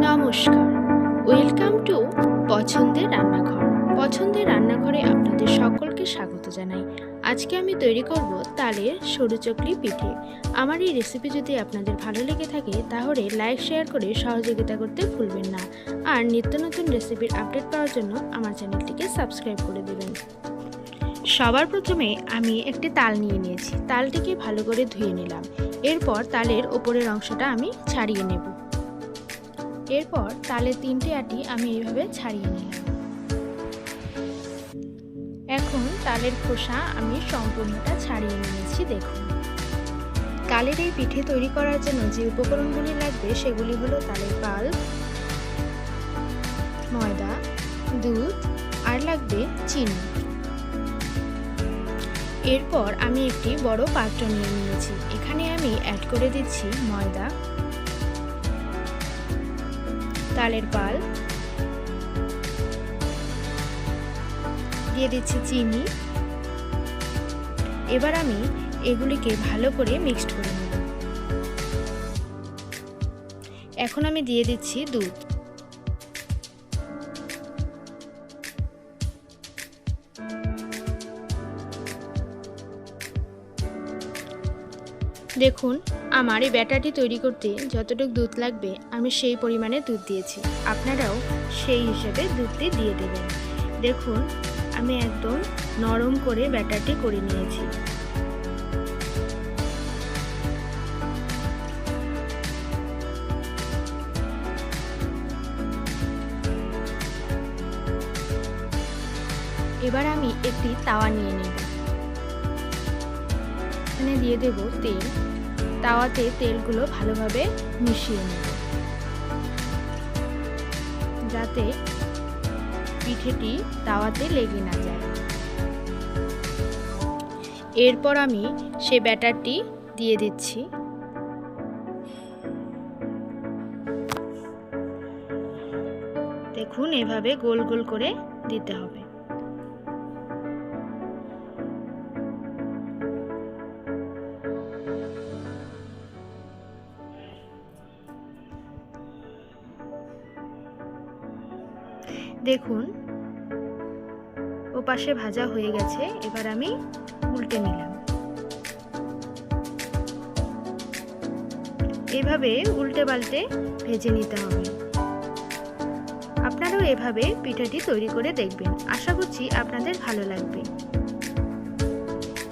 নমস্কার, welcome to পছন্দের রান্নাঘর। পছন্দের রান্নাঘরে আপনাদের সকলকে স্বাগত জানাই। আজকে আমি তৈরি করব তালের সরু চকলি পিঠে। আমার এই রেসিপি যদি আপনাদের ভালো লেগে থাকে তাহলে লাইক শেয়ার করে সহযোগিতা করতে ভুলবেন না। আর নিত্য নতুন রেসিপির আপডেট পাওয়ার জন্য আমার চ্যানেলটিকে সাবস্ক্রাইব করে দেবেন। সবার প্রথমে আমি একটি তাল নিয়ে নিয়েছি। তালটিকে ভালো করে ধুয়ে নিলাম। এরপর তালের ওপরের অংশটা আমি ছাড়িয়ে নেব। এরপর তালের 3টে আটি আমি এইভাবে ছাড়িয়ে নিলাম। এখন তালের খোসা আমি সম্পূর্ণটা ছাড়িয়ে নিয়েছি। দেখুন, তালের এই পিঠে তৈরি করার জন্য যে উপকরণগুলি লাগবে সেগুলি হলো তালের পাল, ময়দা, দুধ আর লাগবে চিনি। এরপর আমি একটি বড় পাত্র নিয়ে নিয়েছি। এখানে আমি অ্যাড করে দিচ্ছি ময়দা, তালের পাল, দিয়ে দিচ্ছি চিনি। এবার আমি এগুলিকে ভালো করে মিক্সড করে নেব। এখন আমি দিয়ে দিচ্ছি দুধ। দেখুন, আমার এই ব্যাটারটি তৈরি করতে যতটুকু দুধ লাগবে আমি সেই পরিমাণে দুধ দিয়েছি। আপনারাও সেই হিসেবে দুধটি দিয়ে দেবেন। দেখুন, আমি একদম নরম করে ব্যাটারটি করে নিয়েছি। এবার আমি একটি তাওয়া নিয়ে নেব। এখানে দিয়ে দেব তেল। তাওয়াতে তেলগুলো ভালোভাবে মিশিয়ে নেব যাতে পিঠেটি তাওয়াতে লেগে না যায়। এরপর আমি সেই ব্যাটারটি দিয়ে দিচ্ছি। দেখুন, এভাবে গোল গোল করে দিতে হবে। দেখুন, ওপাশে ভাজা হয়ে গেছে। এবার আমি উল্টে নিলাম। এভাবে উল্টে পাল্টে ভেজে নিতে হবে। আপনারাও এভাবে পিঠাটি তৈরি করে দেখবেন। আশা করছি আপনাদের ভালো লাগবে।